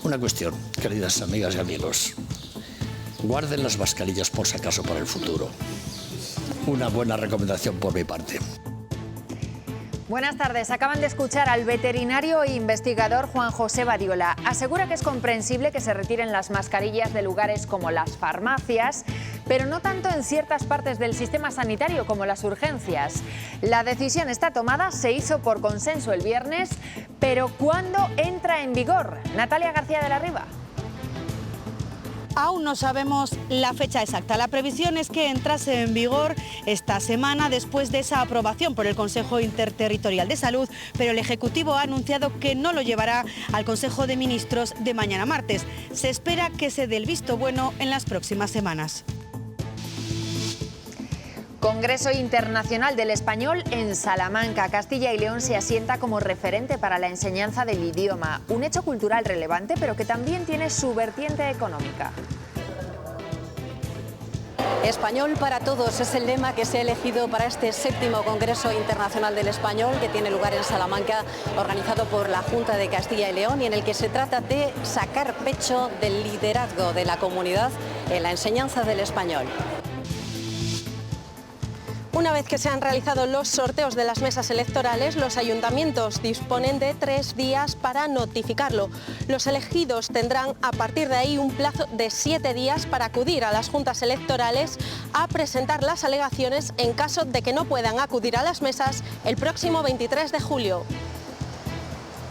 Una cuestión, queridas amigas y amigos. Guarden las mascarillas por si acaso para el futuro. Una buena recomendación por mi parte. Buenas tardes. Acaban de escuchar al veterinario e investigador Juan José Badiola. Asegura que es comprensible que se retiren las mascarillas de lugares como las farmacias, pero no tanto en ciertas partes del sistema sanitario como las urgencias. La decisión está tomada, se hizo por consenso el viernes, pero ¿cuándo entra en vigor? Natalia García de la Riva. Aún no sabemos la fecha exacta. La previsión es que entrase en vigor esta semana después de esa aprobación por el Consejo Interterritorial de Salud, pero el Ejecutivo ha anunciado que no lo llevará al Consejo de Ministros de mañana martes. Se espera que se dé el visto bueno en las próximas semanas. Congreso Internacional del Español en Salamanca. Castilla y León se asienta como referente para la enseñanza del idioma. Un hecho cultural relevante, pero que también tiene su vertiente económica. Español para todos es el lema que se ha elegido para este 7º Congreso Internacional del Español, que tiene lugar en Salamanca, organizado por la Junta de Castilla y León, y en el que se trata de sacar pecho del liderazgo de la comunidad en la enseñanza del español. Una vez que se han realizado los sorteos de las mesas electorales, los ayuntamientos disponen de 3 días para notificarlo. Los elegidos tendrán a partir de ahí un plazo de 7 días para acudir a las juntas electorales a presentar las alegaciones en caso de que no puedan acudir a las mesas el próximo 23 de julio.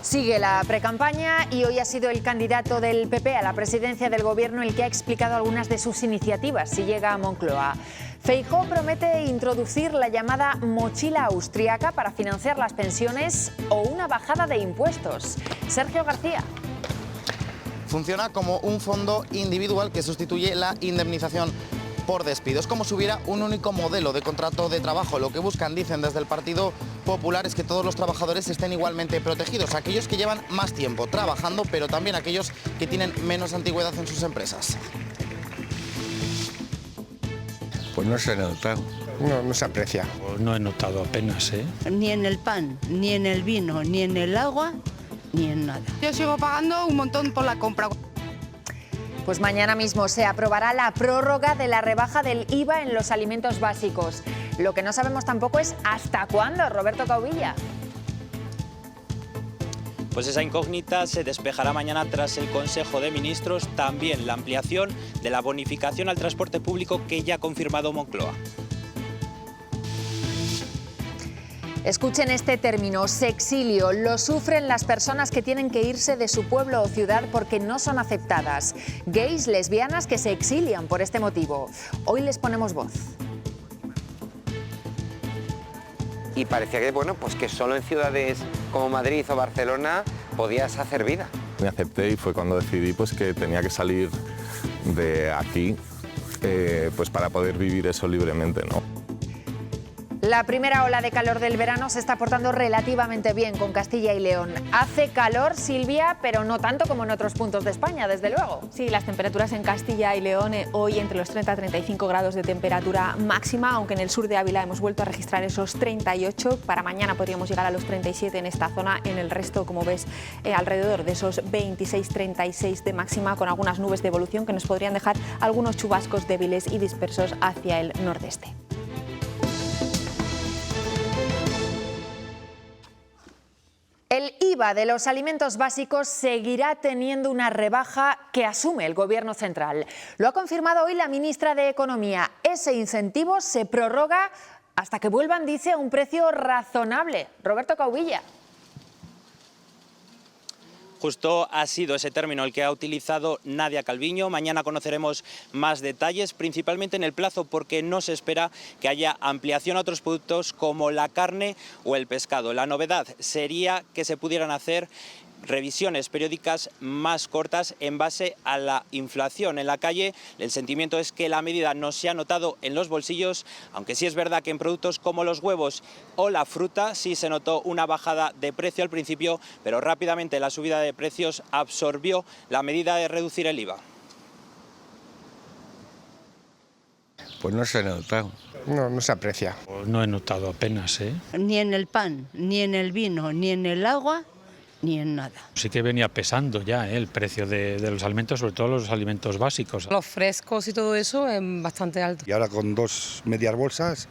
Sigue la precampaña y hoy ha sido el candidato del PP a la presidencia del Gobierno el que ha explicado algunas de sus iniciativas si llega a Moncloa. Feijóo promete introducir la llamada mochila austriaca para financiar las pensiones o una bajada de impuestos. Sergio García. Funciona como un fondo individual que sustituye la indemnización por despido. Es como si hubiera un único modelo de contrato de trabajo. Lo que buscan, dicen desde el Partido Popular, es que todos los trabajadores estén igualmente protegidos. Aquellos que llevan más tiempo trabajando, pero también aquellos que tienen menos antigüedad en sus empresas. Pues no se ha notado. No se aprecia. Pues no he notado apenas, ¿eh? Ni en el pan, ni en el vino, ni en el agua, ni en nada. Yo sigo pagando un montón por la compra. Pues mañana mismo se aprobará la prórroga de la rebaja del IVA en los alimentos básicos. Lo que no sabemos tampoco es hasta cuándo, Roberto Cauvilla. Pues esa incógnita se despejará mañana tras el Consejo de Ministros, también la ampliación de la bonificación al transporte público que ya ha confirmado Moncloa. Escuchen este término, sexilio. Lo sufren las personas que tienen que irse de su pueblo o ciudad porque no son aceptadas. Gays, lesbianas que se exilian por este motivo. Hoy les ponemos voz. Y parecía que, bueno, pues que solo en ciudades como Madrid o Barcelona podías hacer vida. Me acepté y fue cuando decidí pues, que tenía que salir de aquí pues para poder vivir eso libremente, ¿no? La primera ola de calor del verano se está portando relativamente bien con Castilla y León. Hace calor, Silvia, pero no tanto como en otros puntos de España, desde luego. Sí, las temperaturas en Castilla y León hoy entre los 30 a 35 grados de temperatura máxima, aunque en el sur de Ávila hemos vuelto a registrar esos 38. Para mañana podríamos llegar a los 37 en esta zona, en el resto, como ves, alrededor de esos 26-36 de máxima, con algunas nubes de evolución que nos podrían dejar algunos chubascos débiles y dispersos hacia el nordeste. El IVA de los alimentos básicos seguirá teniendo una rebaja que asume el Gobierno central. Lo ha confirmado hoy la ministra de Economía. Ese incentivo se prorroga hasta que vuelvan, dice, a un precio razonable. Roberto Cauvilla. Justo ha sido ese término el que ha utilizado Nadia Calviño. Mañana conoceremos más detalles, principalmente en el plazo, porque no se espera que haya ampliación a otros productos como la carne o el pescado. La novedad sería que se pudieran hacer revisiones periódicas más cortas en base a la inflación. En la calle el sentimiento es que la medida no se ha notado en los bolsillos, aunque sí es verdad que en productos como los huevos o la fruta sí se notó una bajada de precio al principio, pero rápidamente la subida de precios absorbió la medida de reducir el IVA. Pues no se ha notado. No se aprecia. Pues no he notado apenas, ¿eh? Ni en el pan, ni en el vino, ni en el agua, ni en nada. Sí que venía pesando ya el precio de los alimentos, sobre todo los alimentos básicos. Los frescos y todo eso es bastante alto. Y ahora con 2 medias bolsas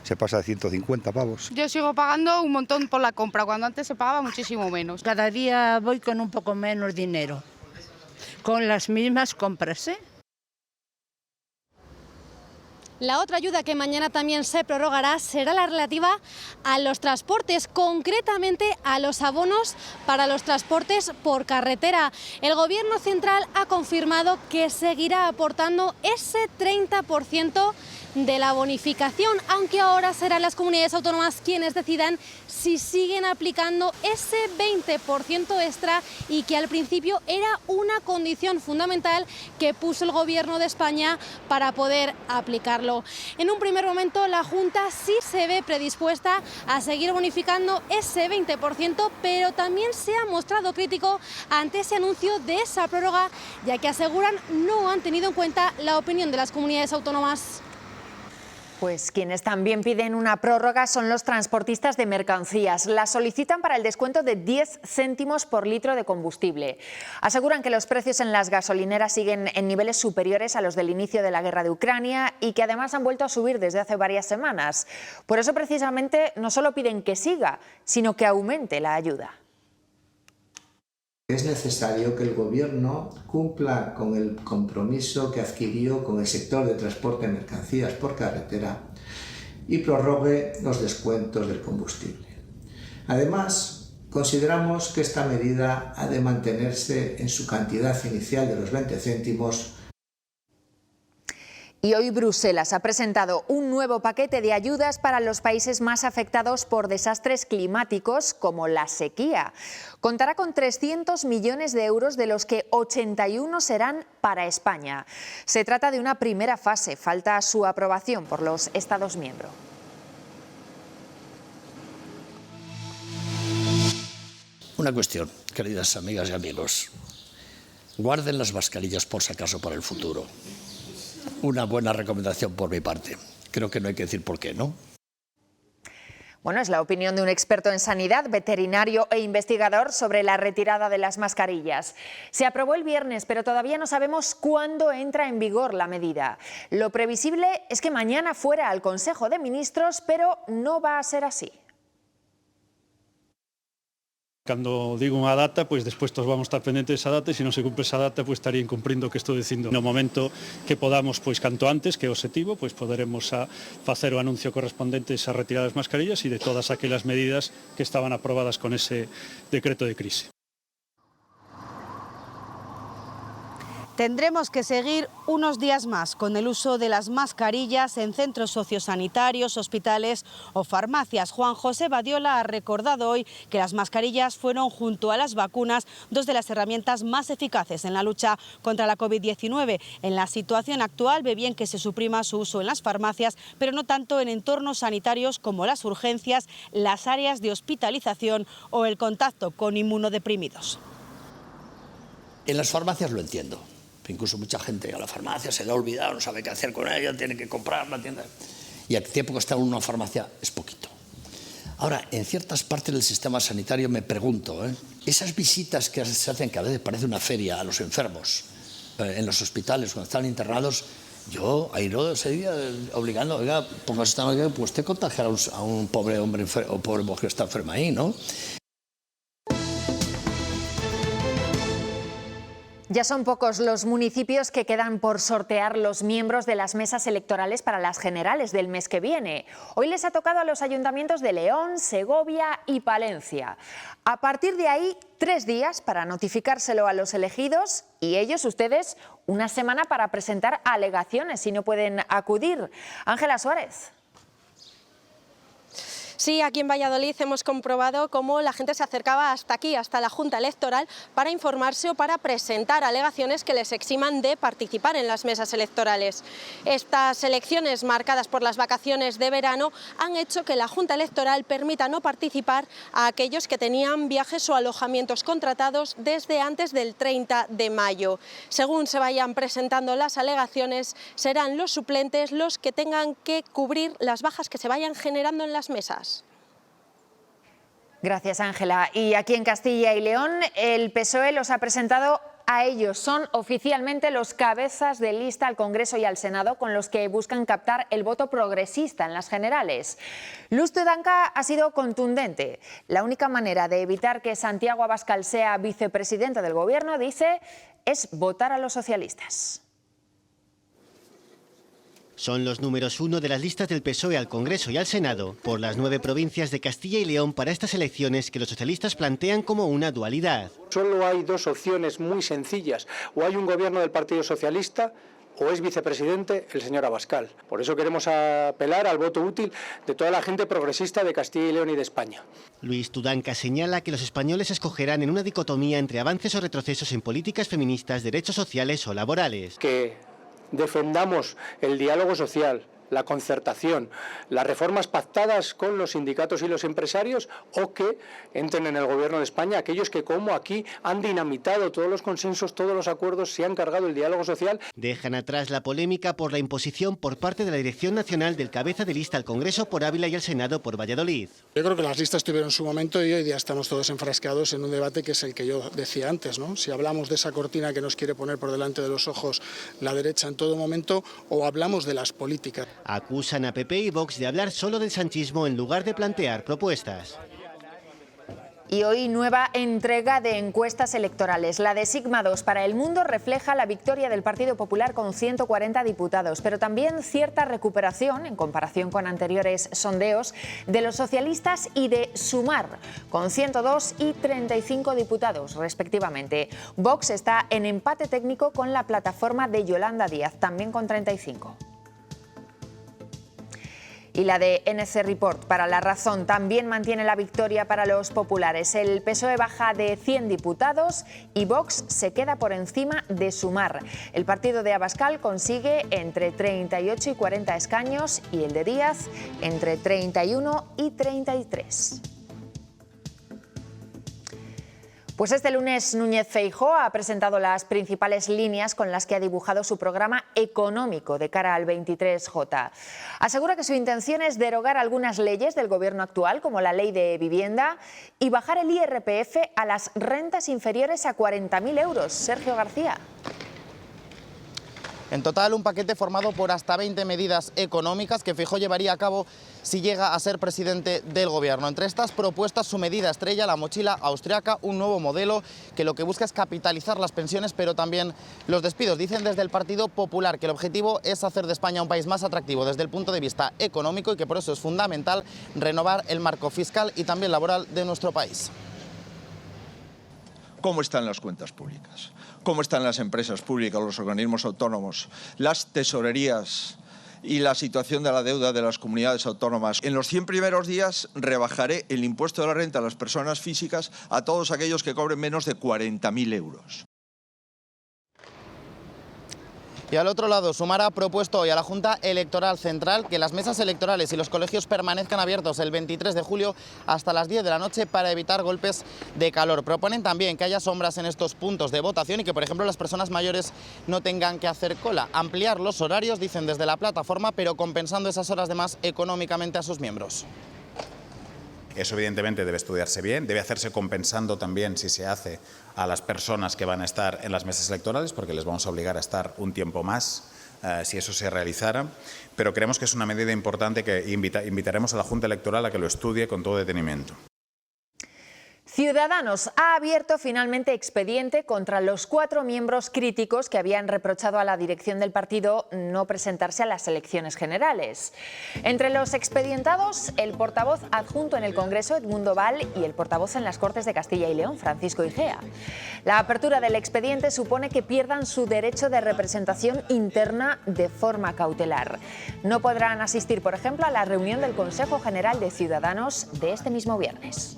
se pasa de 150 pavos. Yo sigo pagando un montón por la compra, cuando antes se pagaba muchísimo menos. Cada día voy con un poco menos dinero, con las mismas compras, ¿eh? La otra ayuda que mañana también se prorrogará será la relativa a los transportes, concretamente a los abonos para los transportes por carretera. El Gobierno central ha confirmado que seguirá aportando ese 30% de la bonificación, aunque ahora serán las comunidades autónomas quienes decidan si siguen aplicando ese 20% extra y que al principio era una condición fundamental que puso el Gobierno de España para poder aplicarlo. En un primer momento la Junta sí se ve predispuesta a seguir bonificando ese 20%, pero también se ha mostrado crítico ante ese anuncio de esa prórroga, ya que aseguran no han tenido en cuenta la opinión de las comunidades autónomas. Pues quienes también piden una prórroga son los transportistas de mercancías. La solicitan para el descuento de 10 céntimos por litro de combustible. Aseguran que los precios en las gasolineras siguen en niveles superiores a los del inicio de la guerra de Ucrania y que además han vuelto a subir desde hace varias semanas. Por eso precisamente no solo piden que siga, sino que aumente la ayuda. Es necesario que el Gobierno cumpla con el compromiso que adquirió con el sector de transporte de mercancías por carretera y prorrogue los descuentos del combustible. Además, consideramos que esta medida ha de mantenerse en su cantidad inicial de los 20 céntimos. Y hoy Bruselas ha presentado un nuevo paquete de ayudas para los países más afectados por desastres climáticos como la sequía. Contará con 300 millones de euros, de los que 81 serán para España. Se trata de una primera fase, falta su aprobación por los Estados miembros. Una cuestión, queridas amigas y amigos. Guarden las mascarillas por si acaso para el futuro. Una buena recomendación por mi parte. Creo que no hay que decir por qué, ¿no? Bueno, es la opinión de un experto en sanidad, veterinario e investigador sobre la retirada de las mascarillas. Se aprobó el viernes, pero todavía no sabemos cuándo entra en vigor la medida. Lo previsible es que mañana fuera al Consejo de Ministros, pero no va a ser así. Cando digo unha data, pois despois todos vamos estar pendentes desa data, e se non se cumpre esa data, pois estaría incumprindo o que estou dicindo. No momento que podamos, pois canto antes, que é o obxectivo, pois poderemos facer o anuncio correspondente a retirar as mascarillas e de todas aquelas medidas que estaban aprobadas con ese decreto de crise. Tendremos que seguir unos días más con el uso de las mascarillas en centros sociosanitarios, hospitales o farmacias. Juan José Badiola ha recordado hoy que las mascarillas fueron, junto a las vacunas, dos de las herramientas más eficaces en la lucha contra la COVID-19. En la situación actual ve bien que se suprima su uso en las farmacias, pero no tanto en entornos sanitarios como las urgencias, las áreas de hospitalización o el contacto con inmunodeprimidos. En las farmacias lo entiendo. Incluso mucha gente a la farmacia se le ha olvidado, no sabe qué hacer con ella, tiene que comprarla, y el tiempo que está en una farmacia es poquito. Ahora, en ciertas partes del sistema sanitario me pregunto, esas visitas que se hacen, que a veces parece una feria a los enfermos, en los hospitales cuando están internados, yo ahí no seguía obligando, oiga, póngase, pues usted contagiar a un pobre hombre o pobre mujer que está enferma ahí, ¿no? Ya son pocos los municipios que quedan por sortear los miembros de las mesas electorales para las generales del mes que viene. Hoy les ha tocado a los ayuntamientos de León, Segovia y Palencia. A partir de ahí, 3 días para notificárselo a los elegidos y ellos, ustedes, una semana para presentar alegaciones si no pueden acudir. Ángela Suárez. Sí, aquí en Valladolid hemos comprobado cómo la gente se acercaba hasta aquí, hasta la Junta Electoral, para informarse o para presentar alegaciones que les eximan de participar en las mesas electorales. Estas elecciones, marcadas por las vacaciones de verano, han hecho que la Junta Electoral permita no participar a aquellos que tenían viajes o alojamientos contratados desde antes del 30 de mayo. Según se vayan presentando las alegaciones, serán los suplentes los que tengan que cubrir las bajas que se vayan generando en las mesas. Gracias, Ángela. Y aquí en Castilla y León, el PSOE los ha presentado a ellos. Son oficialmente los cabezas de lista al Congreso y al Senado con los que buscan captar el voto progresista en las generales. Luz Tudanca ha sido contundente. La única manera de evitar que Santiago Abascal sea vicepresidente del Gobierno, dice, es votar a los socialistas. Son los números 1 de las listas del PSOE al Congreso y al Senado por las 9 provincias de Castilla y León para estas elecciones que los socialistas plantean como una dualidad. Solo hay dos opciones muy sencillas. O hay un gobierno del Partido Socialista o es vicepresidente el señor Abascal. Por eso queremos apelar al voto útil de toda la gente progresista de Castilla y León y de España. Luis Tudanca señala que los españoles escogerán en una dicotomía entre avances o retrocesos en políticas feministas, derechos sociales o laborales. Que defendamos el diálogo social, la concertación, las reformas pactadas con los sindicatos y los empresarios, o que entren en el Gobierno de España aquellos que, como aquí, han dinamitado todos los consensos, todos los acuerdos, se han cargado el diálogo social. Dejan atrás la polémica por la imposición por parte de la Dirección Nacional del cabeza de lista al Congreso por Ávila y al Senado por Valladolid. Yo creo que las listas tuvieron su momento y hoy día estamos todos enfrascados en un debate que es el que yo decía antes, ¿no? Si hablamos de esa cortina que nos quiere poner por delante de los ojos la derecha en todo momento, o hablamos de las políticas. Acusan a PP y Vox de hablar solo del sanchismo en lugar de plantear propuestas. Y hoy nueva entrega de encuestas electorales. La de Sigma 2 para El Mundo refleja la victoria del Partido Popular con 140 diputados, pero también cierta recuperación, en comparación con anteriores sondeos, de los socialistas y de Sumar, con 102 y 35 diputados, respectivamente. Vox está en empate técnico con la plataforma de Yolanda Díaz, también con 35. Y la de NC Report para La Razón también mantiene la victoria para los populares. El PSOE baja de 100 diputados y Vox se queda por encima de Sumar. El partido de Abascal consigue entre 38 y 40 escaños y el de Díaz entre 31 y 33. Pues este lunes Núñez Feijóo ha presentado las principales líneas con las que ha dibujado su programa económico de cara al 23J. Asegura que su intención es derogar algunas leyes del gobierno actual, como la ley de vivienda, y bajar el IRPF a las rentas inferiores a 40.000 euros. Sergio García. En total, un paquete formado por hasta 20 medidas económicas que Feijóo llevaría a cabo si llega a ser presidente del Gobierno. Entre estas propuestas, su medida estrella, la mochila austriaca, un nuevo modelo que lo que busca es capitalizar las pensiones, pero también los despidos. Dicen desde el Partido Popular que el objetivo es hacer de España un país más atractivo desde el punto de vista económico y que por eso es fundamental renovar el marco fiscal y también laboral de nuestro país. ¿Cómo están las cuentas públicas? ¿Cómo están las empresas públicas, los organismos autónomos, las tesorerías y la situación de la deuda de las comunidades autónomas? En los 100 primeros días rebajaré el impuesto de la renta a las personas físicas a todos aquellos que cobren menos de 40.000 euros. Y al otro lado, Sumar ha propuesto hoy a la Junta Electoral Central que las mesas electorales y los colegios permanezcan abiertos el 23 de julio hasta las 10 de la noche para evitar golpes de calor. Proponen también que haya sombras en estos puntos de votación y que, por ejemplo, las personas mayores no tengan que hacer cola. Ampliar los horarios, dicen desde la plataforma, pero compensando esas horas de más económicamente a sus miembros. Eso evidentemente debe estudiarse bien, debe hacerse compensando también si se hace a las personas que van a estar en las mesas electorales, porque les vamos a obligar a estar un tiempo más si eso se realizara, pero creemos que es una medida importante que invitaremos a la Junta Electoral a que lo estudie con todo detenimiento. Ciudadanos ha abierto finalmente expediente contra los 4 miembros críticos que habían reprochado a la dirección del partido no presentarse a las elecciones generales. Entre los expedientados, el portavoz adjunto en el Congreso, Edmundo Val, y el portavoz en las Cortes de Castilla y León, Francisco Igea. La apertura del expediente supone que pierdan su derecho de representación interna de forma cautelar. No podrán asistir, por ejemplo, a la reunión del Consejo General de Ciudadanos de este mismo viernes.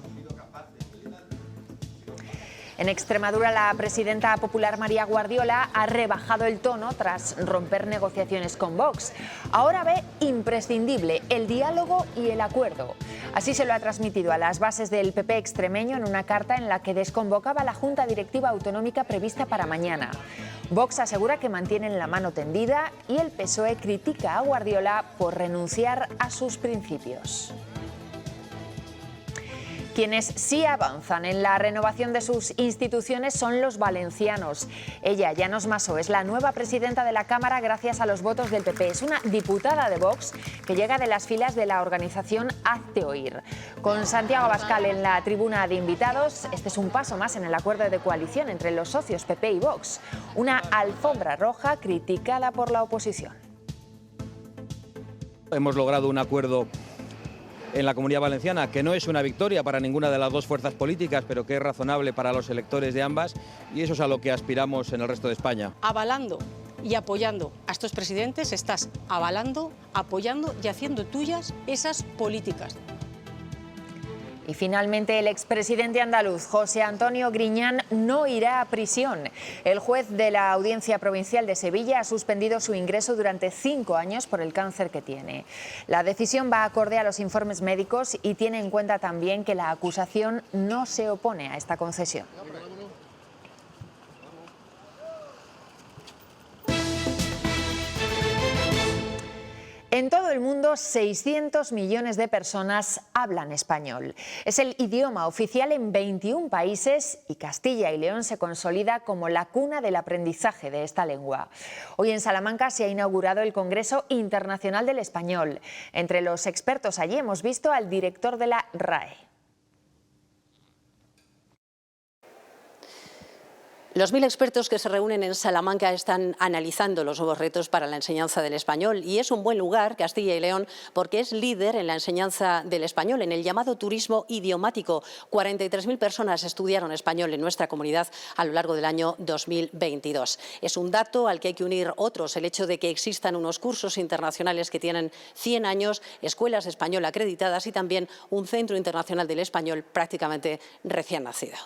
En Extremadura, la presidenta popular María Guardiola ha rebajado el tono tras romper negociaciones con Vox. Ahora ve imprescindible el diálogo y el acuerdo. Así se lo ha transmitido a las bases del PP extremeño en una carta en la que desconvocaba la Junta Directiva Autonómica prevista para mañana. Vox asegura que mantienen la mano tendida y el PSOE critica a Guardiola por renunciar a sus principios. Quienes sí avanzan en la renovación de sus instituciones son los valencianos. Ella, Llanos Massó, es la nueva presidenta de la Cámara gracias a los votos del PP. Es una diputada de Vox que llega de las filas de la organización Hazte Oír. Con Santiago Abascal en la tribuna de invitados, este es un paso más en el acuerdo de coalición entre los socios PP y Vox. Una alfombra roja criticada por la oposición. Hemos logrado un acuerdo en la Comunidad Valenciana, que no es una victoria para ninguna de las dos fuerzas políticas, pero que es razonable para los electores de ambas, y eso es a lo que aspiramos en el resto de España. Avalando y apoyando a estos presidentes, estás avalando, apoyando y haciendo tuyas esas políticas. Y finalmente el expresidente andaluz José Antonio Griñán no irá a prisión. El juez de la Audiencia Provincial de Sevilla ha suspendido su ingreso durante 5 años por el cáncer que tiene. La decisión va acorde a los informes médicos y tiene en cuenta también que la acusación no se opone a esta concesión. En todo el mundo, 600 millones de personas hablan español. Es el idioma oficial en 21 países y Castilla y León se consolida como la cuna del aprendizaje de esta lengua. Hoy en Salamanca se ha inaugurado el Congreso Internacional del Español. Entre los expertos allí hemos visto al director de la RAE. Los 1000 expertos que se reúnen en Salamanca están analizando los nuevos retos para la enseñanza del español y es un buen lugar, Castilla y León, porque es líder en la enseñanza del español, en el llamado turismo idiomático. 43.000 personas estudiaron español en nuestra comunidad a lo largo del año 2022. Es un dato al que hay que unir otros, el hecho de que existan unos cursos internacionales que tienen 100 años, escuelas de español acreditadas y también un centro internacional del español prácticamente recién nacido.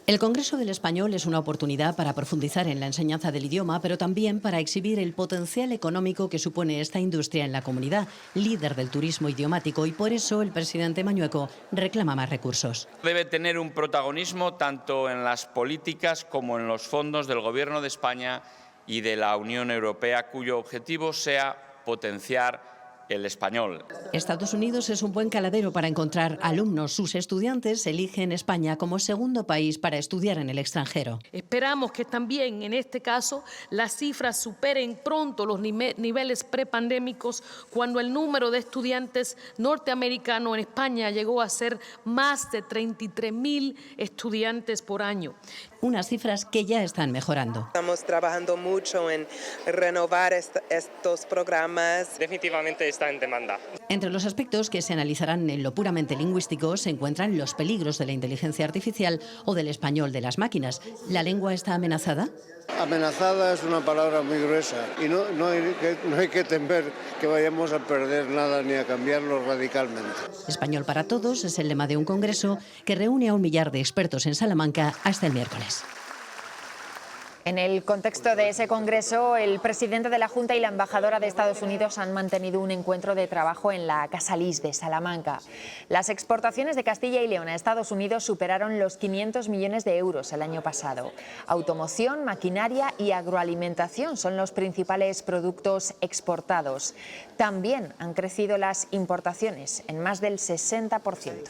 El Congreso del Español es una oportunidad para profundizar en la enseñanza del idioma, pero también para exhibir el potencial económico que supone esta industria en la comunidad, líder del turismo idiomático, y por eso el presidente Mañueco reclama más recursos. Debe tener un protagonismo tanto en las políticas como en los fondos del Gobierno de España y de la Unión Europea, cuyo objetivo sea potenciar el español. Estados Unidos es un buen caladero para encontrar alumnos. Sus estudiantes eligen España como segundo país para estudiar en el extranjero. Esperamos que también en este caso las cifras superen pronto los niveles prepandémicos, cuando el número de estudiantes norteamericanos en España llegó a ser más de 33.000 estudiantes por año. Unas cifras que ya están mejorando. Estamos trabajando mucho en renovar estos programas. Definitivamente está en demanda. Entre los aspectos que se analizarán en lo puramente lingüístico se encuentran los peligros de la inteligencia artificial o del español de las máquinas. ¿La lengua está amenazada? Amenazada es una palabra muy gruesa y no hay que temer que vayamos a perder nada ni a cambiarlo radicalmente. Español para todos es el lema de un congreso que reúne a 1 millar de expertos en Salamanca hasta el miércoles. En el contexto de ese congreso, el presidente de la Junta y la embajadora de Estados Unidos han mantenido un encuentro de trabajo en la Casa Lis de Salamanca. Las exportaciones de Castilla y León a Estados Unidos superaron los 500 millones de euros el año pasado. Automoción, maquinaria y agroalimentación son los principales productos exportados. También han crecido las importaciones en más del 60%.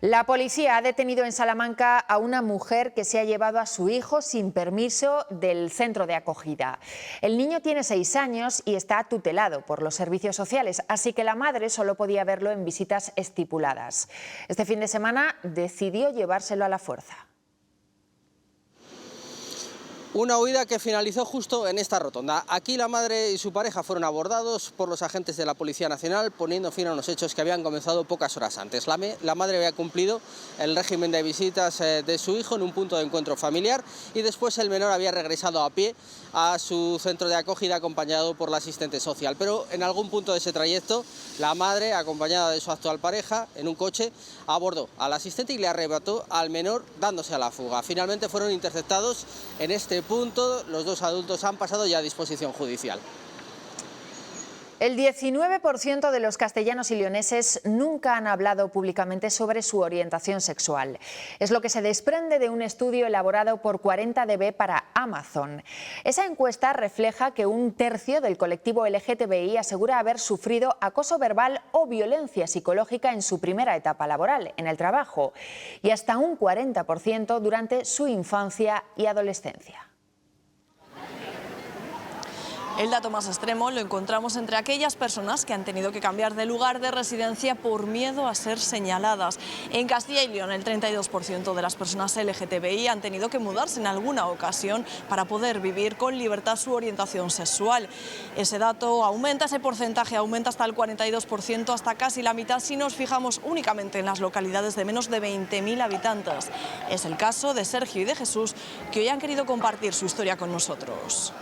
La policía ha detenido en Salamanca a una mujer que se ha llevado a su hijo sin permiso del centro de acogida. El niño tiene 6 años y está tutelado por los servicios sociales, así que la madre solo podía verlo en visitas estipuladas. Este fin de semana decidió llevárselo a la fuerza. Una huida que finalizó justo en esta rotonda. Aquí la madre y su pareja fueron abordados por los agentes de la Policía Nacional, poniendo fin a unos hechos que habían comenzado pocas horas antes. La madre había cumplido el régimen de visitas de su hijo en un punto de encuentro familiar y después el menor había regresado a pie a su centro de acogida acompañado por la asistente social. Pero en algún punto de ese trayecto, la madre, acompañada de su actual pareja, en un coche, abordó al asistente y le arrebató al menor dándose a la fuga. Finalmente fueron interceptados en este punto. Los dos adultos han pasado ya a disposición judicial. El 19% de los castellanos y leoneses nunca han hablado públicamente sobre su orientación sexual. Es lo que se desprende de un estudio elaborado por 40dB para Amazon. Esa encuesta refleja que un tercio del colectivo LGTBI asegura haber sufrido acoso verbal o violencia psicológica en su primera etapa laboral, en el trabajo, y hasta un 40% durante su infancia y adolescencia. El dato más extremo lo encontramos entre aquellas personas que han tenido que cambiar de lugar de residencia por miedo a ser señaladas. En Castilla y León, el 32% de las personas LGTBI han tenido que mudarse en alguna ocasión para poder vivir con libertad su orientación sexual. Ese dato aumenta, ese porcentaje aumenta hasta el 42%, hasta casi la mitad si nos fijamos únicamente en las localidades de menos de 20.000 habitantes. Es el caso de Sergio y de Jesús, que hoy han querido compartir su historia con nosotros.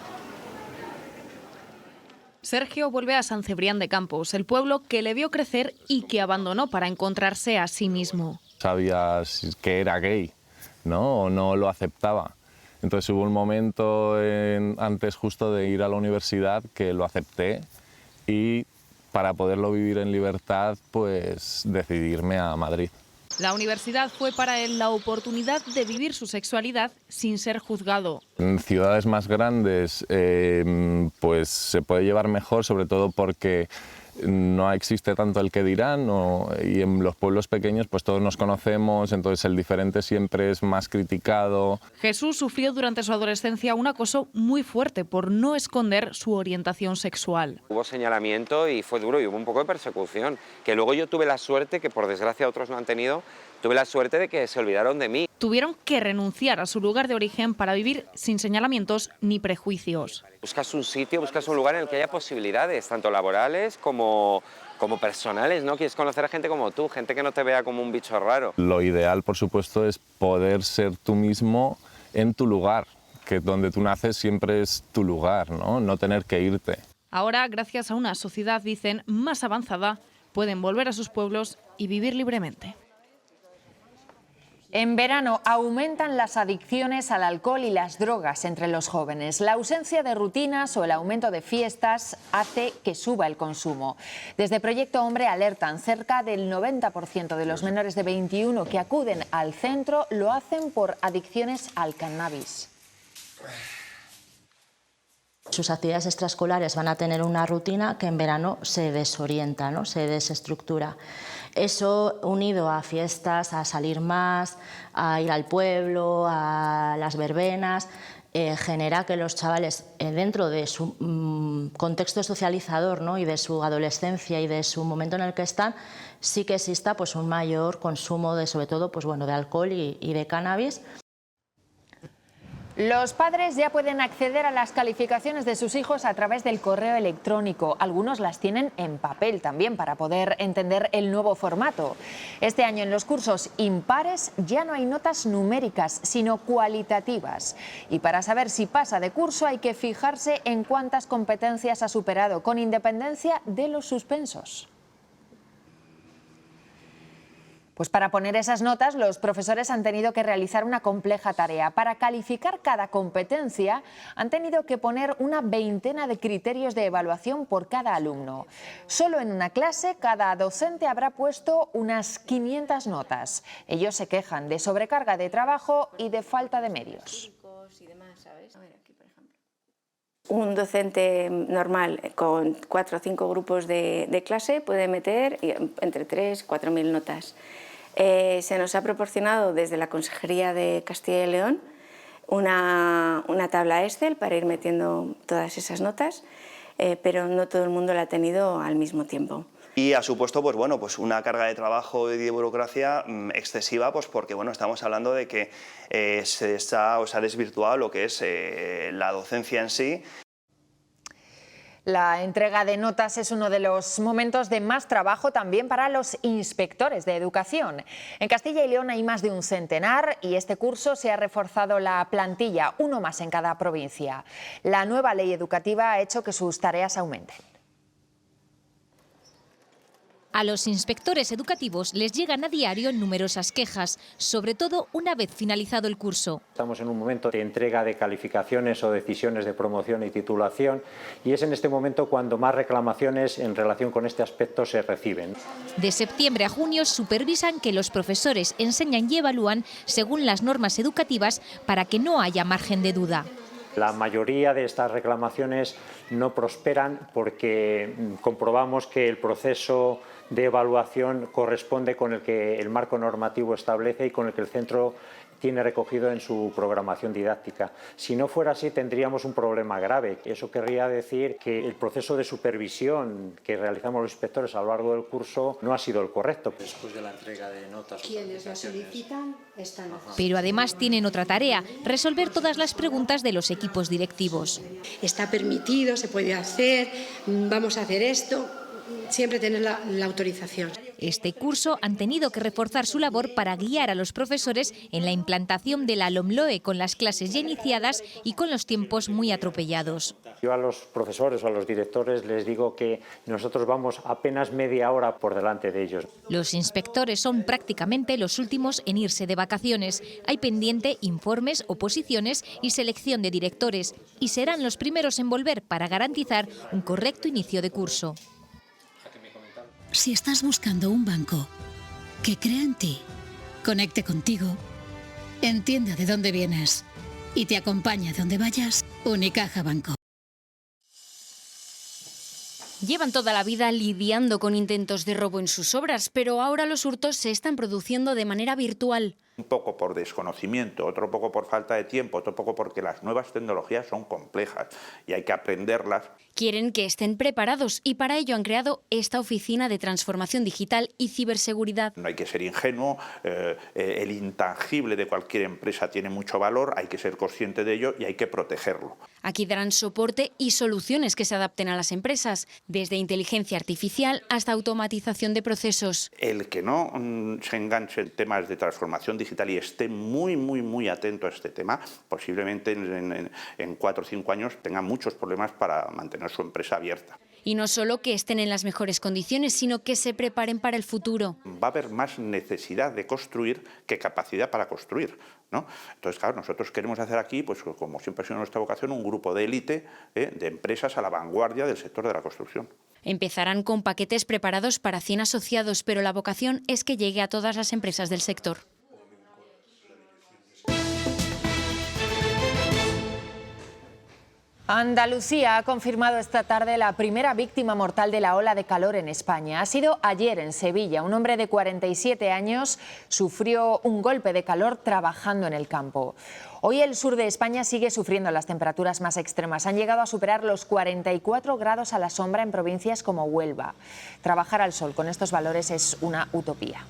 Sergio vuelve a San Cebrián de Campos, el pueblo que le vio crecer y que abandonó para encontrarse a sí mismo. Sabías que era gay, ¿no? O no lo aceptaba. Entonces hubo un momento antes justo de ir a la universidad que lo acepté y para poderlo vivir en libertad, pues decidirme a Madrid. La universidad fue para él la oportunidad de vivir su sexualidad sin ser juzgado. En ciudades más grandes pues se puede llevar mejor, sobre todo porque no existe tanto el que dirán, y en los pueblos pequeños pues todos nos conocemos, entonces el diferente siempre es más criticado. Jesús sufrió durante su adolescencia un acoso muy fuerte por no esconder su orientación sexual. Hubo señalamiento y fue duro y hubo un poco de persecución, que luego yo tuve la suerte, que por desgracia otros no han tenido, tuve la suerte de que se olvidaron de mí. Tuvieron que renunciar a su lugar de origen para vivir sin señalamientos ni prejuicios. Buscas un sitio, buscas un lugar en el que haya posibilidades, tanto laborales como personales, ¿no? Quieres conocer a gente como tú, gente que no te vea como un bicho raro. Lo ideal, por supuesto, es poder ser tú mismo en tu lugar, que donde tú naces siempre es tu lugar, ¿no? No tener que irte. Ahora, gracias a una sociedad, dicen, más avanzada, pueden volver a sus pueblos y vivir libremente. En verano aumentan las adicciones al alcohol y las drogas entre los jóvenes. La ausencia de rutinas o el aumento de fiestas hace que suba el consumo. Desde Proyecto Hombre alertan, cerca del 90% de los menores de 21 que acuden al centro lo hacen por adicciones al cannabis. Sus actividades extraescolares van a tener una rutina que en verano se desorienta, ¿no? Se desestructura. Eso, unido a fiestas, a salir más, a ir al pueblo, a las verbenas, genera que los chavales, dentro de su contexto socializador, ¿no? Y de su adolescencia y de su momento en el que están, sí que exista pues, un mayor consumo de, sobre todo, pues, bueno, de alcohol y de cannabis. Los padres ya pueden acceder a las calificaciones de sus hijos a través del correo electrónico. Algunos las tienen en papel también para poder entender el nuevo formato. Este año en los cursos impares ya no hay notas numéricas, sino cualitativas. Y para saber si pasa de curso hay que fijarse en cuántas competencias ha superado, con independencia de los suspensos. Pues para poner esas notas, los profesores han tenido que realizar una compleja tarea. Para calificar cada competencia, han tenido que poner una veintena de criterios de evaluación por cada alumno. Solo en una clase, cada docente habrá puesto unas 500 notas. Ellos se quejan de sobrecarga de trabajo y de falta de medios. Un docente normal con 4 o 5 grupos de clase puede meter entre 3 y 4.000 notas. Se nos ha proporcionado desde la Consejería de Castilla y León una tabla Excel para ir metiendo todas esas notas, pero no todo el mundo la ha tenido al mismo tiempo. Y ha supuesto pues, bueno, pues una carga de trabajo y de burocracia excesiva, pues porque bueno, estamos hablando de que se ha desvirtuado lo que es la docencia en sí. La entrega de notas es uno de los momentos de más trabajo también para los inspectores de educación. En Castilla y León hay más de un centenar y este curso se ha reforzado la plantilla, uno más en cada provincia. La nueva ley educativa ha hecho que sus tareas aumenten. A los inspectores educativos les llegan a diario numerosas quejas, sobre todo una vez finalizado el curso. Estamos en un momento de entrega de calificaciones o decisiones de promoción y titulación y es en este momento cuando más reclamaciones en relación con este aspecto se reciben. De septiembre a junio supervisan que los profesores enseñan y evalúan según las normas educativas para que no haya margen de duda. La mayoría de estas reclamaciones no prosperan porque comprobamos que el proceso de evaluación corresponde con el que el marco normativo establece y con el que el centro tiene recogido en su programación didáctica. Si no fuera así, tendríamos un problema grave. Eso querría decir que el proceso de supervisión que realizamos los inspectores a lo largo del curso no ha sido el correcto. Después de la entrega de notas, quienes lo solicitan están. Pero además tienen otra tarea, resolver todas las preguntas de los equipos directivos. Está permitido, se puede hacer, vamos a hacer esto. Siempre tener la autorización. Este curso han tenido que reforzar su labor para guiar a los profesores en la implantación de la LOMLOE con las clases ya iniciadas y con los tiempos muy atropellados. Yo a los profesores o a los directores les digo que nosotros vamos apenas media hora por delante de ellos. Los inspectores son prácticamente los últimos en irse de vacaciones. Hay pendiente informes, oposiciones y selección de directores y serán los primeros en volver para garantizar un correcto inicio de curso. Si estás buscando un banco que crea en ti, conecte contigo, entienda de dónde vienes y te acompaña donde vayas, Unicaja Banco. Llevan toda la vida lidiando con intentos de robo en sus obras, pero ahora los hurtos se están produciendo de manera virtual. Un poco por desconocimiento, otro poco por falta de tiempo, otro poco porque las nuevas tecnologías son complejas y hay que aprenderlas. Quieren que estén preparados y para ello han creado esta oficina de transformación digital y ciberseguridad. No hay que ser ingenuo, el intangible de cualquier empresa tiene mucho valor, hay que ser consciente de ello y hay que protegerlo. Aquí darán soporte y soluciones que se adapten a las empresas, desde inteligencia artificial hasta automatización de procesos. El que no se enganche en temas de transformación digital y esté muy atento a este tema, posiblemente en 4 o 5 años tenga muchos problemas para mantener su empresa abierta. Y no solo que estén en las mejores condiciones, sino que se preparen para el futuro. Va a haber más necesidad de construir que capacidad para construir, ¿no? Entonces, claro, nosotros queremos hacer aquí, pues como siempre ha sido nuestra vocación, un grupo de élite de empresas a la vanguardia del sector de la construcción. Empezarán con paquetes preparados para 100 asociados, pero la vocación es que llegue a todas las empresas del sector. Andalucía ha confirmado esta tarde la primera víctima mortal de la ola de calor en España. Ha sido ayer en Sevilla. Un hombre de 47 años sufrió un golpe de calor trabajando en el campo. Hoy el sur de España sigue sufriendo las temperaturas más extremas. Han llegado a superar los 44 grados a la sombra en provincias como Huelva. Trabajar al sol con estos valores es una utopía.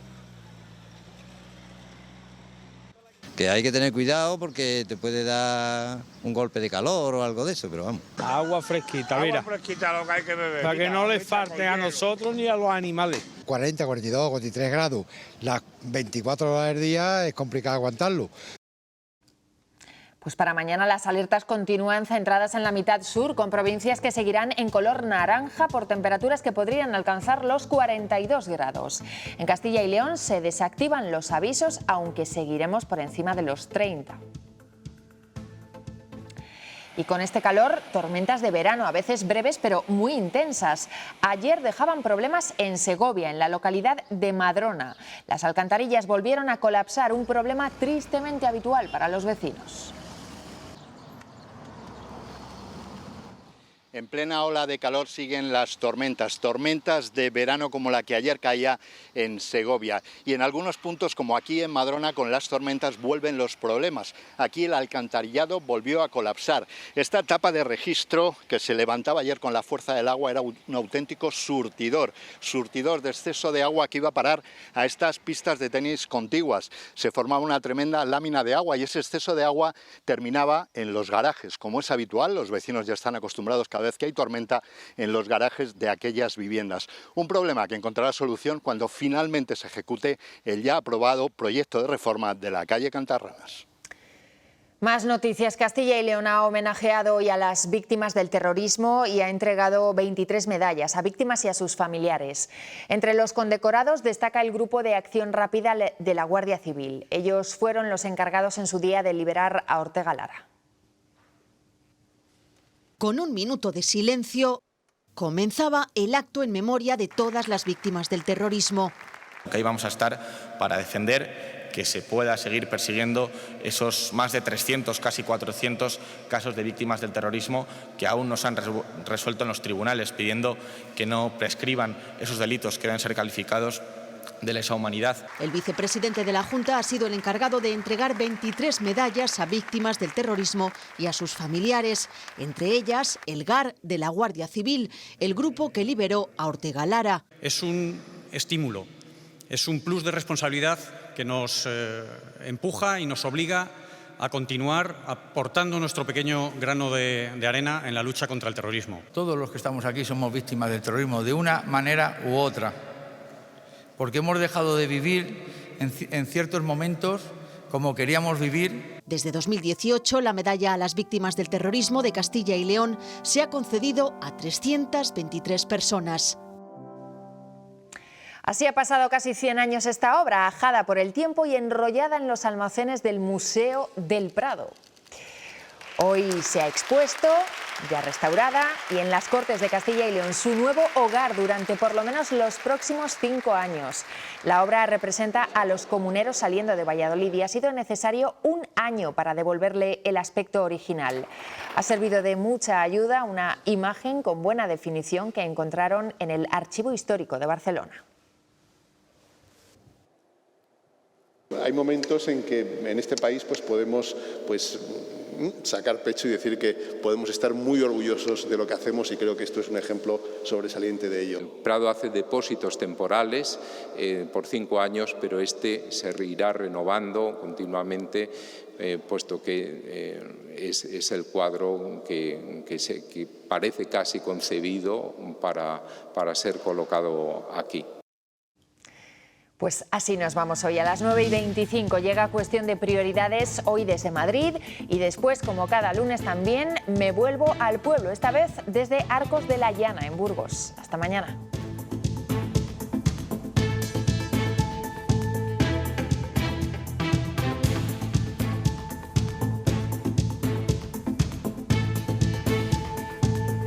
Que hay que tener cuidado porque te puede dar un golpe de calor o algo de eso, pero vamos. Agua fresquita, mira. Agua fresquita lo que hay que beber. Para que no les falte a nosotros ni a los animales. 40, 42, 43 grados. Las 24 horas del día es complicado aguantarlo. Pues para mañana las alertas continúan centradas en la mitad sur, con provincias que seguirán en color naranja por temperaturas que podrían alcanzar los 42 grados. En Castilla y León se desactivan los avisos, aunque seguiremos por encima de los 30. Y con este calor, tormentas de verano, a veces breves pero muy intensas. Ayer dejaban problemas en Segovia, en la localidad de Madrona. Las alcantarillas volvieron a colapsar, un problema tristemente habitual para los vecinos. En plena ola de calor siguen las tormentas de verano como la que ayer caía en Segovia. Y en algunos puntos, como aquí en Madrona, con las tormentas vuelven los problemas. Aquí el alcantarillado volvió a colapsar. Esta tapa de registro que se levantaba ayer con la fuerza del agua era un auténtico surtidor de exceso de agua que iba a parar a estas pistas de tenis contiguas. Se formaba una tremenda lámina de agua y ese exceso de agua terminaba en los garajes. Como es habitual, los vecinos ya están acostumbrados cada vez que hay tormenta en los garajes de aquellas viviendas. Un problema que encontrará solución cuando finalmente se ejecute el ya aprobado proyecto de reforma de la calle Cantarranas. Más noticias. Castilla y León ha homenajeado hoy a las víctimas del terrorismo y ha entregado 23 medallas a víctimas y a sus familiares. Entre los condecorados destaca el Grupo de Acción Rápida de la Guardia Civil. Ellos fueron los encargados en su día de liberar a Ortega Lara. Con un minuto de silencio, comenzaba el acto en memoria de todas las víctimas del terrorismo. Ahí vamos a estar para defender que se pueda seguir persiguiendo esos más de 300, casi 400 casos de víctimas del terrorismo que aún no se han resuelto en los tribunales, pidiendo que no prescriban esos delitos que deben ser calificados de lesa humanidad. El vicepresidente de la Junta ha sido el encargado de entregar 23 medallas a víctimas del terrorismo y a sus familiares, entre ellas el GAR de la Guardia Civil, el grupo que liberó a Ortega Lara. Es un estímulo, es un plus de responsabilidad que nos empuja y nos obliga a continuar aportando nuestro pequeño grano de arena en la lucha contra el terrorismo. Todos los que estamos aquí somos víctimas del terrorismo de una manera u otra, porque hemos dejado de vivir en ciertos momentos como queríamos vivir. Desde 2018, la medalla a las víctimas del terrorismo de Castilla y León se ha concedido a 323 personas. Así ha pasado casi 100 años esta obra, ajada por el tiempo y enrollada en los almacenes del Museo del Prado. Hoy se ha expuesto, ya restaurada, y en las Cortes de Castilla y León, su nuevo hogar durante por lo menos los próximos 5 años. La obra representa a los comuneros saliendo de Valladolid y ha sido necesario 1 año para devolverle el aspecto original. Ha servido de mucha ayuda una imagen con buena definición que encontraron en el Archivo Histórico de Barcelona. Hay momentos en que en este país podemos sacar pecho y decir que podemos estar muy orgullosos de lo que hacemos, y creo que esto es un ejemplo sobresaliente de ello. El Prado hace depósitos temporales por 5 años, pero este se irá renovando continuamente, puesto que es el cuadro que parece casi concebido para ser colocado aquí. Pues así nos vamos hoy. A las 9:25 llega Cuestión de Prioridades, hoy desde Madrid, y después, como cada lunes también, me vuelvo al pueblo, esta vez desde Arcos de la Llana, en Burgos. Hasta mañana.